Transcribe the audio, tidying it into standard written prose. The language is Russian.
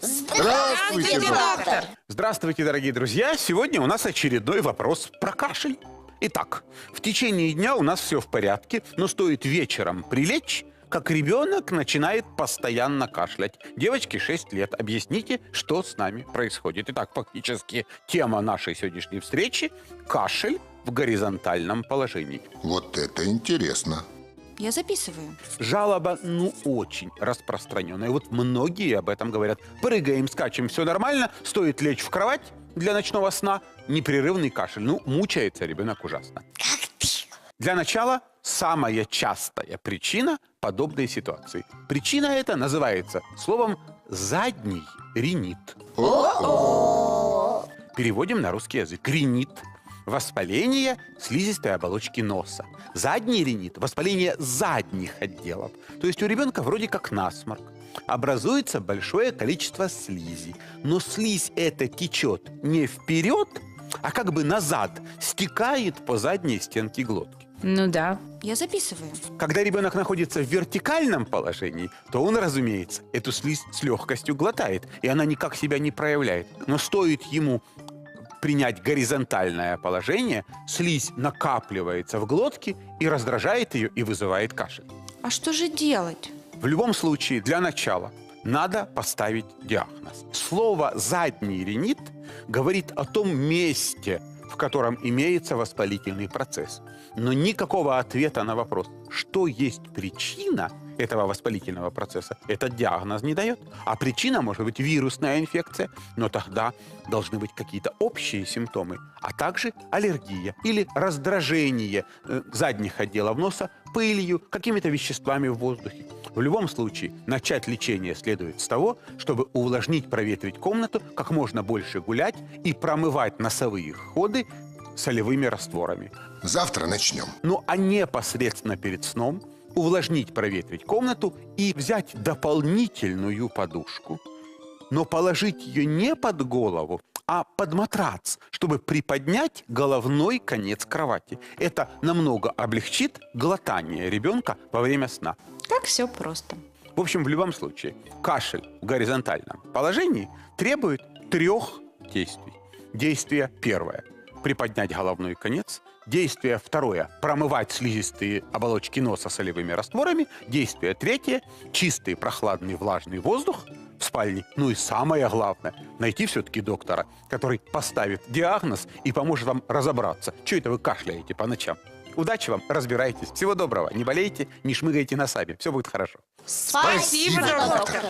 Здравствуйте, доктор! Здравствуйте, дорогие друзья! Сегодня у нас очередной вопрос про кашель. Итак, в течение дня у нас все в порядке, но стоит вечером прилечь, как ребенок начинает постоянно кашлять. Девочке 6 лет. Объясните, что с нами происходит. Итак, фактически тема нашей сегодняшней встречи – кашель в горизонтальном положении. Вот это интересно. Я записываю. Жалоба, очень распространенная. Вот многие об этом говорят. Прыгаем, скачем, все нормально. Стоит лечь в кровать для ночного сна. Непрерывный кашель. Мучается ребенок ужасно. Для начала, самая частая причина подобной ситуации. Причина эта называется словом «задний ринит». Переводим на русский язык. Ринит – воспаление слизистой оболочки носа. Задний ринит – воспаление задних отделов. То есть у ребенка вроде как насморк. Образуется большое количество слизи. Но слизь эта течет не вперед, а как бы назад, стекает по задней стенке глотки. Ну да. Я записываю. Когда ребенок находится в вертикальном положении, то он, разумеется, эту слизь с легкостью глотает, и она никак себя не проявляет. Но стоит ему принять горизонтальное положение, слизь накапливается в глотке и раздражает ее и вызывает кашель. А что же делать? В любом случае, для начала надо поставить диагноз. Слово «задний ринит» говорит о том месте, в котором имеется воспалительный процесс. Но никакого ответа на вопрос, что есть причина этого воспалительного процесса, этот диагноз не дает. А причина может быть вирусная инфекция, но тогда должны быть какие-то общие симптомы, а также аллергия или раздражение задних отделов носа пылью, какими-то веществами в воздухе. В любом случае, начать лечение следует с того, чтобы увлажнить, проветрить комнату, как можно больше гулять и промывать носовые ходы солевыми растворами. Завтра начнем. А непосредственно перед сном увлажнить, проветрить комнату и взять дополнительную подушку, но положить ее не под голову, а под матрац, чтобы приподнять головной конец кровати. Это намного облегчит глотание ребенка во время сна. Как все просто. В общем, в любом случае, кашель в горизонтальном положении требует 3 действий. Действие первое – приподнять головной конец. Действие второе – промывать слизистые оболочки носа солевыми растворами. Действие третье – чистый, прохладный, влажный воздух в спальне. И самое главное – найти все-таки доктора, который поставит диагноз и поможет вам разобраться, что это вы кашляете по ночам. Удачи вам, разбирайтесь. Всего доброго. Не болейте, не шмыгайте носами. Все будет хорошо. Спасибо, доктор.